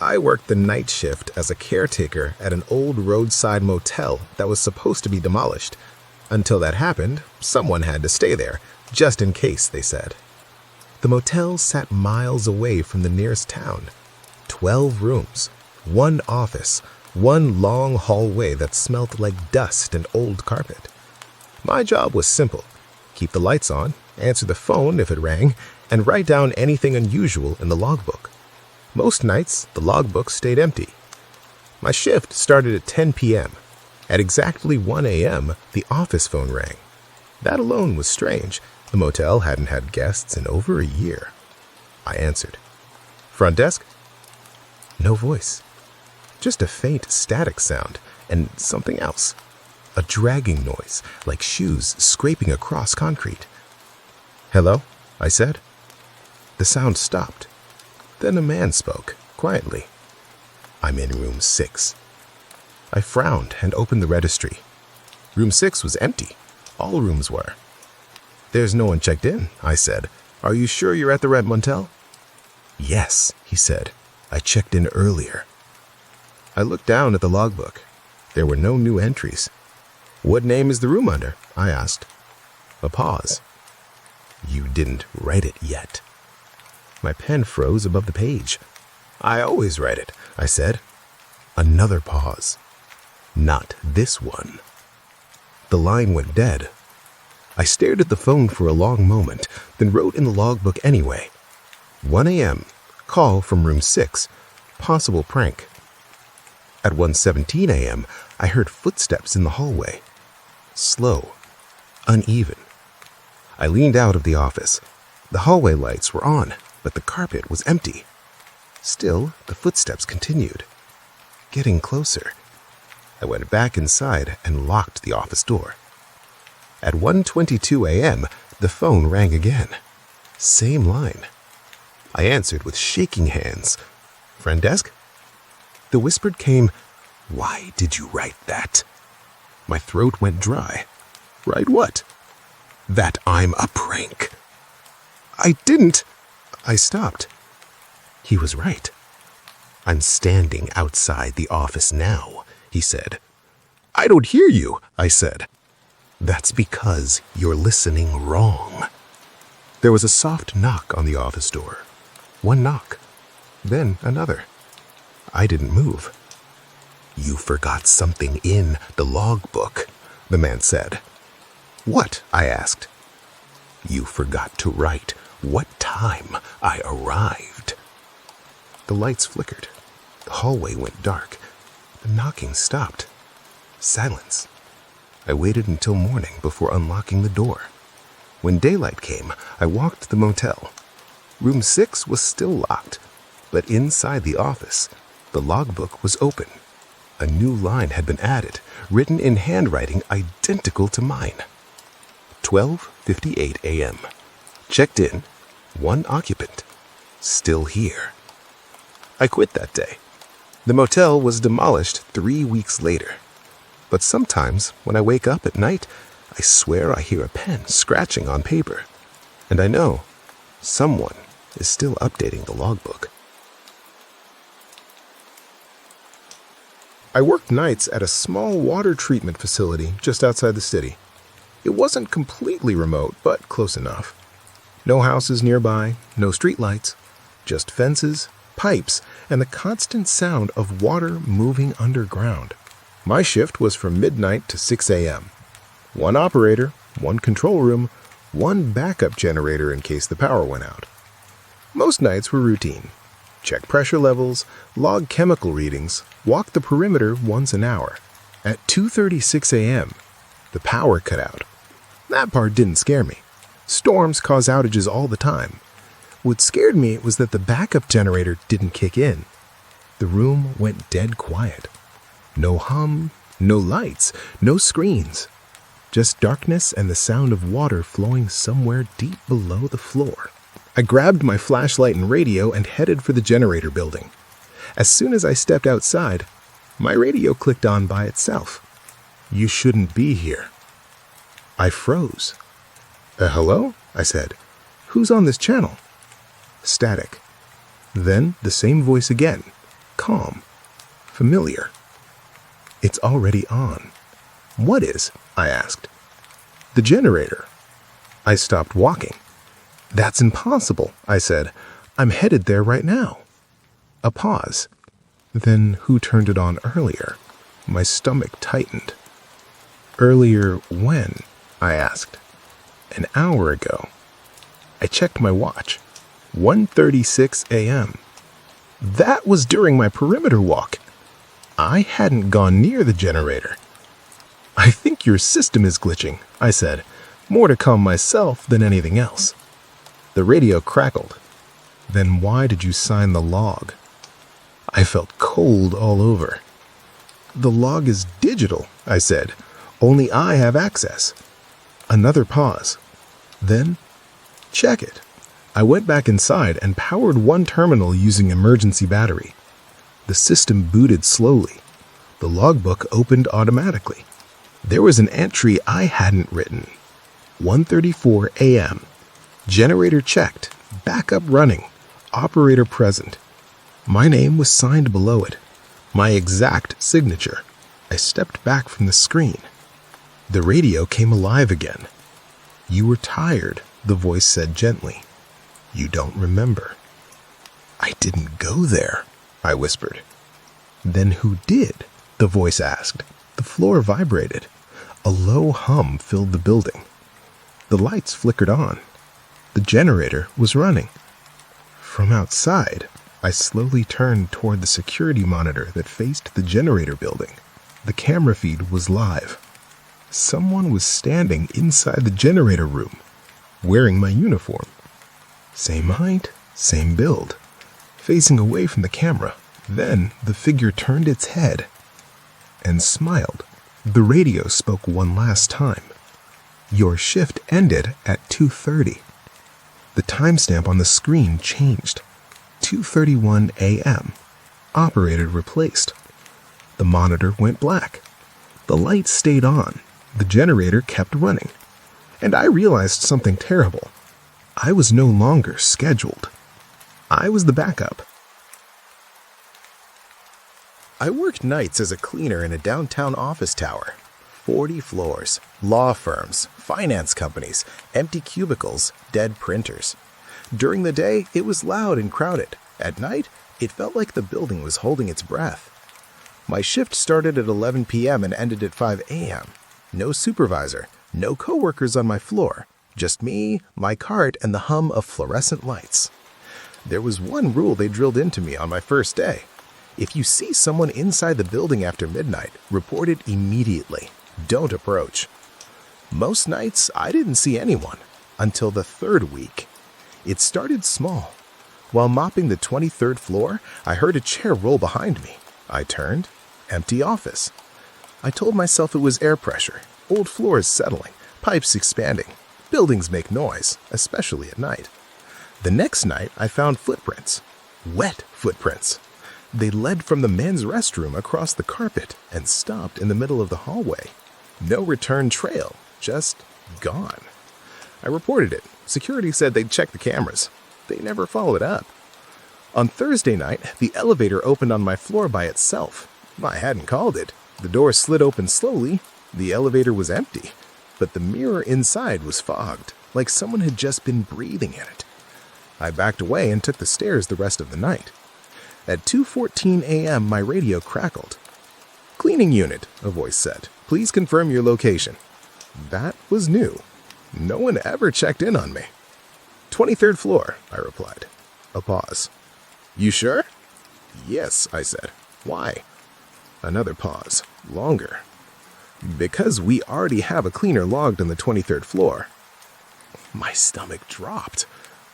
I worked the night shift as a caretaker at an old roadside motel that was supposed to be demolished. Until that happened, someone had to stay there, just in case, they said. The motel sat miles away from the nearest town. 12 rooms, one office, one long hallway that smelled like dust and old carpet. My job was simple: keep the lights on, answer the phone if it rang, and write down anything unusual in the logbook. Most nights, the logbook stayed empty. My shift started at 10 p.m. At exactly 1 a.m., the office phone rang. That alone was strange. The motel hadn't had guests in over a year. I answered. "Front desk?" No voice. Just a faint static sound and something else. A dragging noise, like shoes scraping across concrete. "Hello?" I said. The sound stopped. Then a man spoke, quietly. "I'm in room 6. I frowned and opened the registry. Room 6 was empty. All rooms were. "There's no one checked in," I said. "Are you sure you're at the right motel?" "Yes," he said. "I checked in earlier." I looked down at the logbook. There were no new entries. "What name is the room under?" I asked. A pause. "You didn't write it yet." My pen froze above the page. "I always write it," I said. Another pause. "Not this one." The line went dead. I stared at the phone for a long moment, then wrote in the logbook anyway. 1 a.m. Call from room 6. Possible prank. At 1:17 a.m., I heard footsteps in the hallway. Slow. Uneven. I leaned out of the office. The hallway lights were on, but the carpet was empty. Still, the footsteps continued. Getting closer. I went back inside and locked the office door. At 1:22 a.m., the phone rang again. Same line. I answered with shaking hands. "Front desk?" The whisper came, "Why did you write that?" My throat went dry. "Write what?" "That I'm a prank." "I didn't." I stopped. He was right. "I'm standing outside the office now," he said. "I don't hear you," I said. "That's because you're listening wrong." There was a soft knock on the office door. One knock, then another. I didn't move. "You forgot something in the logbook," the man said. "What?" I asked. "You forgot to write what time I arrived." The lights flickered. The hallway went dark. The knocking stopped. Silence. I waited until morning before unlocking the door. When daylight came, I walked the motel. Room 6 was still locked, but inside the office, the logbook was open. A new line had been added, written in handwriting identical to mine. 12:58 a.m. Checked in. 1 occupant. Still here. I quit that day. The motel was demolished 3 weeks later. But sometimes, when I wake up at night, I swear I hear a pen scratching on paper. And I know someone is still updating the logbook. I worked nights at a small water treatment facility just outside the city. It wasn't completely remote, but close enough. No houses nearby, no streetlights, just fences, pipes, and the constant sound of water moving underground. My shift was from midnight to 6 a.m. 1 operator, 1 control room, 1 backup generator in case the power went out. Most nights were routine. Check pressure levels, log chemical readings, walk the perimeter once an hour. At 2:36 a.m., the power cut out. That part didn't scare me. Storms cause outages all the time. What scared me was that the backup generator didn't kick in. The room went dead quiet. No hum, no lights, no screens. Just darkness and the sound of water flowing somewhere deep below the floor. I grabbed my flashlight and radio and headed for the generator building. As soon as I stepped outside, my radio clicked on by itself. "You shouldn't be here." I froze. Hello?" I said. "Who's on this channel?" Static. Then the same voice again, calm, familiar. It's already on. What is? I asked. The generator. I stopped walking. That's impossible, I said. I'm headed there right now. A pause. Then who turned it on earlier? My stomach tightened. Earlier when? I asked. An hour ago. I checked my watch. 1:36 a.m. That was during my perimeter walk. I hadn't gone near the generator. I think your system is glitching, I said, more to calm myself than anything else. The radio crackled. Then why did you sign the log? I felt cold all over. The log is digital, I said. Only I have access. Another pause. Then, check it. I went back inside and powered one terminal using emergency battery. The system booted slowly. The logbook opened automatically. There was an entry I hadn't written. 1:34 a.m. Generator checked. Backup running. Operator present. My name was signed below it. My exact signature. I stepped back from the screen. The radio came alive again. You were tired, the voice said gently. You don't remember. I didn't go there, I whispered. Then who did? The voice asked. The floor vibrated. A low hum filled the building. The lights flickered on. The generator was running. From outside, I slowly turned toward the security monitor that faced the generator building. The camera feed was live. Someone was standing inside the generator room, wearing my uniform. Same height, same build, facing away from the camera. Then the figure turned its head and smiled. The radio spoke one last time. Your shift ended at 2:30. The timestamp on the screen changed. 2:31 a.m. Operator replaced. The monitor went black. The lights stayed on. The generator kept running. And I realized something terrible. I was no longer scheduled. I was the backup. I worked nights as a cleaner in a downtown office tower. 40 floors, law firms, finance companies, empty cubicles, dead printers. During the day, it was loud and crowded. At night, it felt like the building was holding its breath. My shift started at 11 p.m. and ended at 5 a.m. No supervisor, no coworkers on my floor, just me, my cart, and the hum of fluorescent lights. There was one rule they drilled into me on my first day. If you see someone inside the building after midnight, report it immediately. Don't approach. Most nights, I didn't see anyone until the third week. It started small. While mopping the 23rd floor, I heard a chair roll behind me. I turned. Empty office. I told myself it was air pressure, old floors settling, pipes expanding. Buildings make noise, especially at night. The next night, I found footprints. Wet footprints. They led from the men's restroom across the carpet and stopped in the middle of the hallway. No return trail, just gone. I reported it. Security said they'd check the cameras. They never followed up. On Thursday night, the elevator opened on my floor by itself. I hadn't called it. The door slid open slowly. The elevator was empty, but the mirror inside was fogged, like someone had just been breathing in it. I backed away and took the stairs the rest of the night. At 2:14 a.m., my radio crackled. "Cleaning unit," a voice said. "Please confirm your location." That was new. No one ever checked in on me. 23rd floor, I replied. A pause. "You sure?" "Yes," I said. "Why?" Another pause. Longer. "Because we already have a cleaner logged on the 23rd floor." My stomach dropped.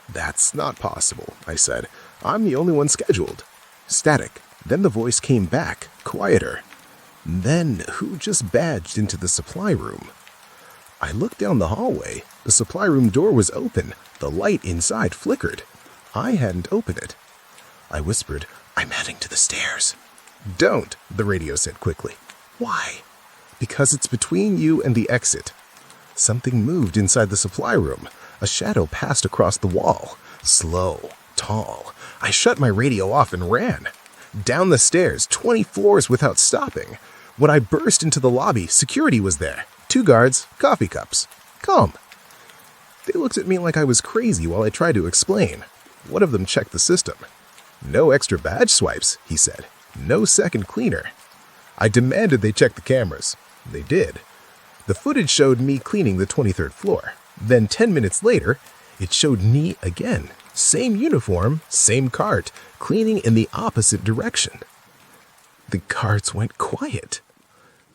"That's not possible," I said. "I'm the only one scheduled." Static. Then the voice came back, quieter. Then who just badged into the supply room? I looked down the hallway. The supply room door was open. The light inside flickered. I hadn't opened it. I whispered, "I'm heading to the stairs." "Don't," the radio said quickly. "Why?" "Because it's between you and the exit." Something moved inside the supply room. A shadow passed across the wall. Slow, tall. I shut my radio off and ran. Down the stairs, 20 floors without stopping. When I burst into the lobby, security was there. 2 guards, coffee cups. Calm. They looked at me like I was crazy while I tried to explain. One of them checked the system. No extra badge swipes, he said. No second cleaner. I demanded they check the cameras. They did. The footage showed me cleaning the 23rd floor. Then 10 minutes later, it showed me again. Same uniform, same cart, cleaning in the opposite direction. The carts went quiet.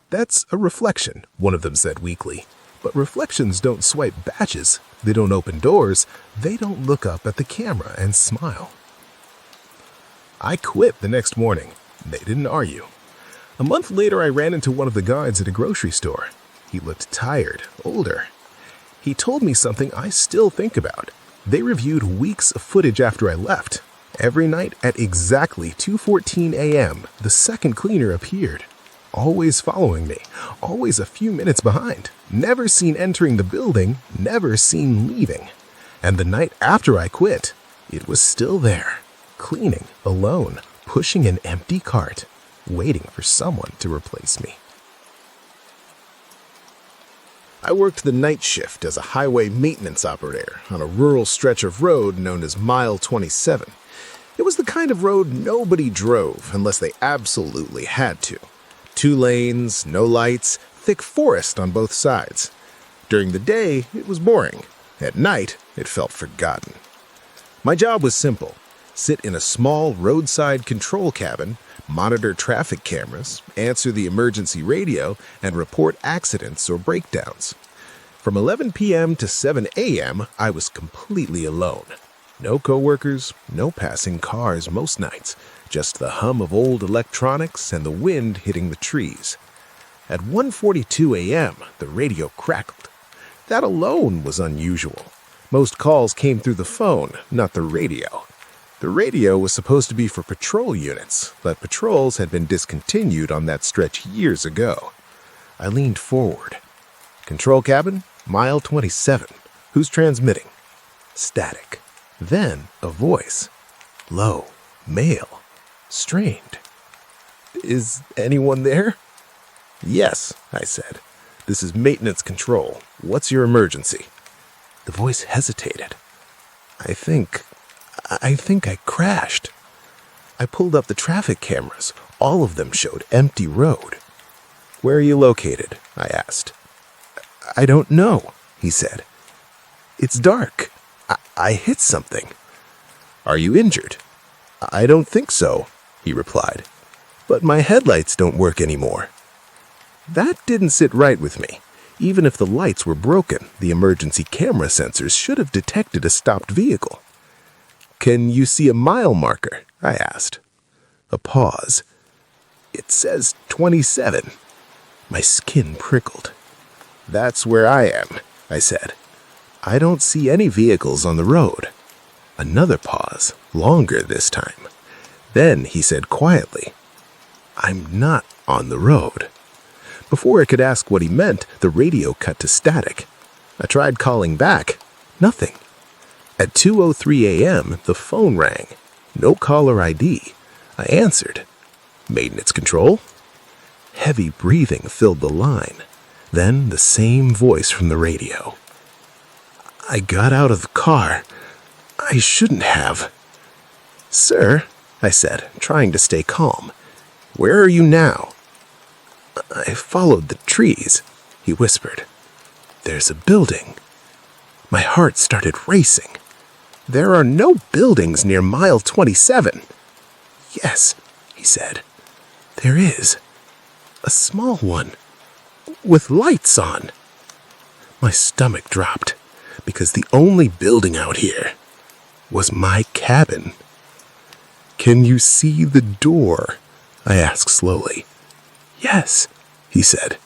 That's a reflection, one of them said weakly. But reflections don't swipe badges. They don't open doors. They don't look up at the camera and smile. I quit the next morning. They didn't argue. A month later, I ran into one of the guards at a grocery store. He looked tired, older. He told me something I still think about. They reviewed weeks of footage after I left. Every night at exactly 2:14 a.m., the second cleaner appeared. Always following me, always a few minutes behind. Never seen entering the building, never seen leaving. And the night after I quit, it was still there, cleaning, alone, pushing an empty cart, waiting for someone to replace me. I worked the night shift as a highway maintenance operator on a rural stretch of road known as Mile 27. It was the kind of road nobody drove unless they absolutely had to. 2 lanes, no lights, thick forest on both sides. During the day, it was boring. At night, it felt forgotten. My job was simple. Sit in a small roadside control cabin, monitor traffic cameras, answer the emergency radio, and report accidents or breakdowns. From 11 p.m. to 7 a.m., I was completely alone. No coworkers, no passing cars most nights, just the hum of old electronics and the wind hitting the trees. At 1:42 a.m., the radio crackled. That alone was unusual. Most calls came through the phone, not the radio. The radio was supposed to be for patrol units, but patrols had been discontinued on that stretch years ago. I leaned forward. Control cabin, Mile 27. Who's transmitting? Static. Then a voice. Low, male, strained. Is anyone there? Yes, I said. This is maintenance control. What's your emergency? The voice hesitated. I think I crashed. I pulled up the traffic cameras. All of them showed empty road. Where are you located? I asked. I don't know, he said. It's dark. I hit something. Are you injured? I don't think so, he replied. But my headlights don't work anymore. That didn't sit right with me. Even if the lights were broken, the emergency camera sensors should have detected a stopped vehicle. Can you see a mile marker? I asked. A pause. It says 27. My skin prickled. That's where I am, I said. I don't see any vehicles on the road. Another pause, longer this time. Then he said quietly, I'm not on the road. Before I could ask what he meant, the radio cut to static. I tried calling back. Nothing. At 2:03 a.m., the phone rang. No caller ID. I answered. Maintenance control? Heavy breathing filled the line. Then the same voice from the radio. I got out of the car. I shouldn't have. Sir, I said, trying to stay calm. Where are you now? I followed the trees, he whispered. There's a building. My heart started racing. There are no buildings near Mile 27. Yes, he said. There is. A small one. With lights on. My stomach dropped, because the only building out here was my cabin. Can you see the door? I asked slowly. Yes, he said.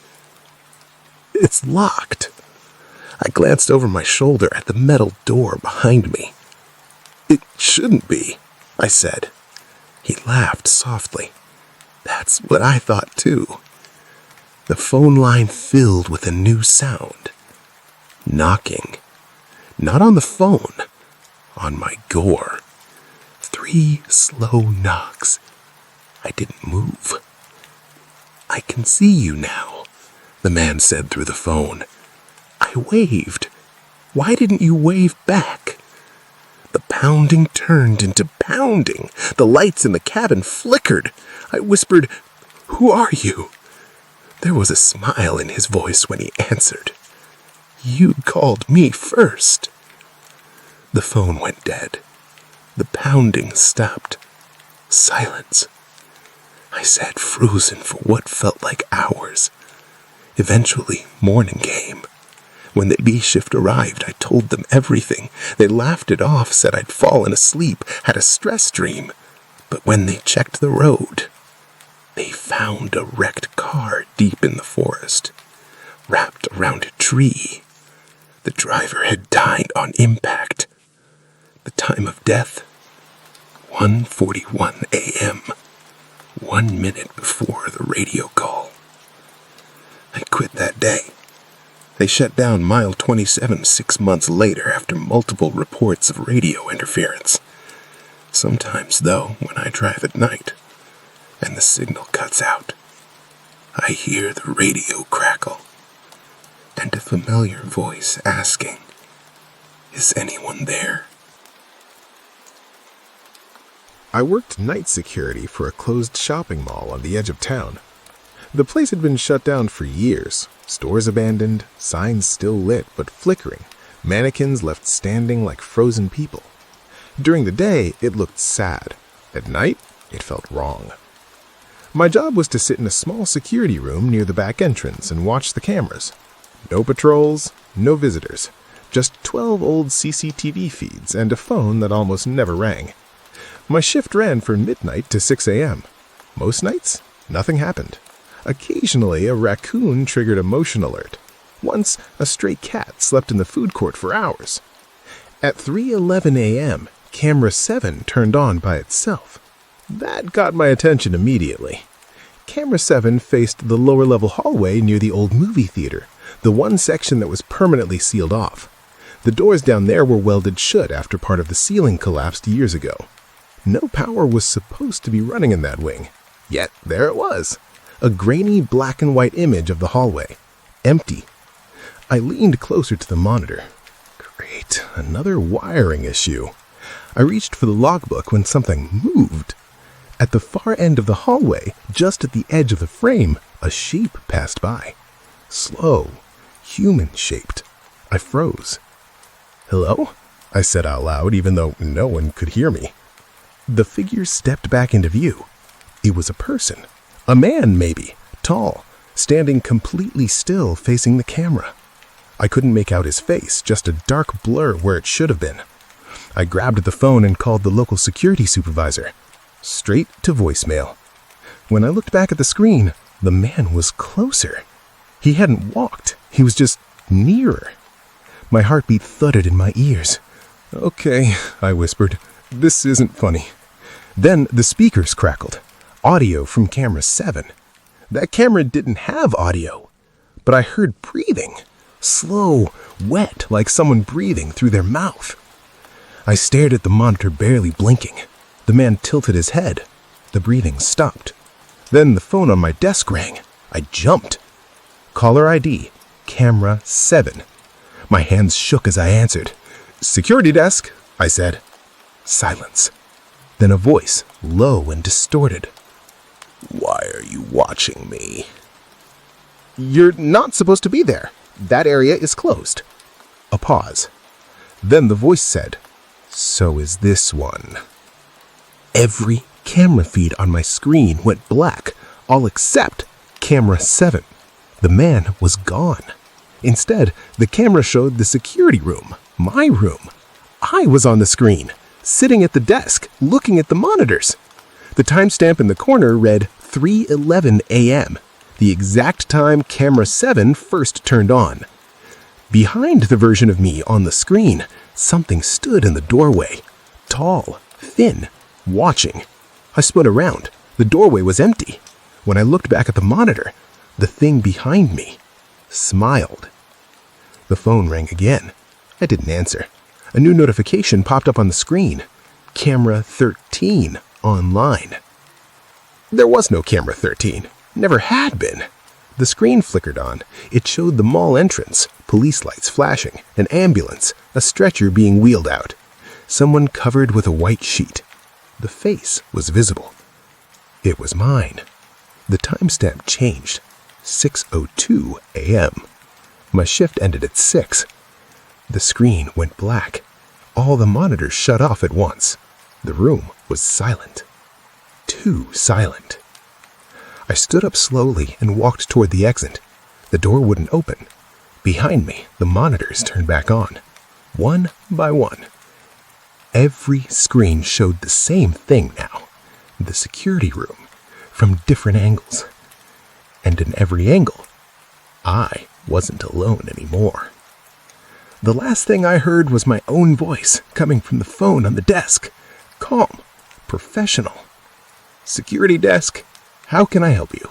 It's locked. I glanced over my shoulder at the metal door behind me. It shouldn't be, I said. He laughed softly. That's what I thought too. The phone line filled with a new sound. Knocking. Not on the phone, on my door. 3 slow knocks. I didn't move. "I can see you now," the man said through the phone. "I waved. Why didn't you wave back?" The pounding turned into pounding. The lights in the cabin flickered. I whispered, "Who are you?" There was a smile in his voice when he answered. "You called me first." The phone went dead. The pounding stopped. Silence. I sat frozen for what felt like hours. Eventually, morning came. When the B shift arrived, I told them everything. They laughed it off, said I'd fallen asleep, had a stress dream. But when they checked the road, they found a wrecked car deep in the forest, wrapped around a tree. The driver had died on impact. The time of death, 1:41 a.m., 1 minute before the radio call. I quit that day. They shut down Mile 27 6 months later after multiple reports of radio interference. Sometimes, though, when I drive at night and the signal cuts out, I hear the radio crackle and a familiar voice asking, "Is anyone there?" I worked night security for a closed shopping mall on the edge of town. The place had been shut down for years, stores abandoned, signs still lit but flickering, mannequins left standing like frozen people. During the day, it looked sad. At night, it felt wrong. My job was to sit in a small security room near the back entrance and watch the cameras. No patrols, no visitors, just 12 old CCTV feeds and a phone that almost never rang. My shift ran from midnight to 6 a.m. Most nights, nothing happened. Occasionally, a raccoon triggered a motion alert. Once, a stray cat slept in the food court for hours. At 3:11 a.m., camera 7 turned on by itself. That got my attention immediately. Camera 7 faced the lower-level hallway near the old movie theater, the one section that was permanently sealed off. The doors down there were welded shut after part of the ceiling collapsed years ago. No power was supposed to be running in that wing. Yet there it was. A grainy black and white image of the hallway. Empty. I leaned closer to the monitor. Great, another wiring issue. I reached for the logbook when something moved. At the far end of the hallway, just at the edge of the frame, a shape passed by. Slow, human-shaped. I froze. "Hello?" I said out loud, even though no one could hear me. The figure stepped back into view. It was a person. A man, maybe, tall, standing completely still facing the camera. I couldn't make out his face, just a dark blur where it should have been. I grabbed the phone and called the local security supervisor. Straight to voicemail. When I looked back at the screen, the man was closer. He hadn't walked. He was just nearer. My heartbeat thudded in my ears. "Okay," I whispered. "This isn't funny." Then the speakers crackled. Audio from camera 7. That camera didn't have audio, but I heard breathing. Slow, wet, like someone breathing through their mouth. I stared at the monitor, barely blinking. The man tilted his head. The breathing stopped. Then the phone on my desk rang. I jumped. Caller ID, camera 7. My hands shook as I answered. "Security desk," I said. Silence. Then a voice, low and distorted. "Why are you watching me?" "You're not supposed to be there. That area is closed." A pause. Then the voice said, "So is this one." Every camera feed on my screen went black, all except camera 7. The man was gone. Instead, the camera showed the security room, my room. I was on the screen, sitting at the desk, looking at the monitors. The timestamp in the corner read 3:11 a.m., the exact time camera 7 first turned on. Behind the version of me on the screen, something stood in the doorway. Tall, thin, watching. I spun around. The doorway was empty. When I looked back at the monitor, the thing behind me smiled. The phone rang again. I didn't answer. A new notification popped up on the screen. Camera 13 online. There was no camera 13. Never had been. The screen flickered on. It showed the mall entrance, police lights flashing, an ambulance, a stretcher being wheeled out. Someone covered with a white sheet. The face was visible. It was mine. The timestamp changed. 6:02 a.m. My shift ended at 6. The screen went black. All the monitors shut off at once. The room was silent. Too silent. I stood up slowly and walked toward the exit. The door wouldn't open. Behind me, the monitors turned back on, one by one. Every screen showed the same thing now. The security room, from different angles. And in every angle, I wasn't alone anymore. The last thing I heard was my own voice coming from the phone on the desk. Calm, professional. Security desk, how can I help you?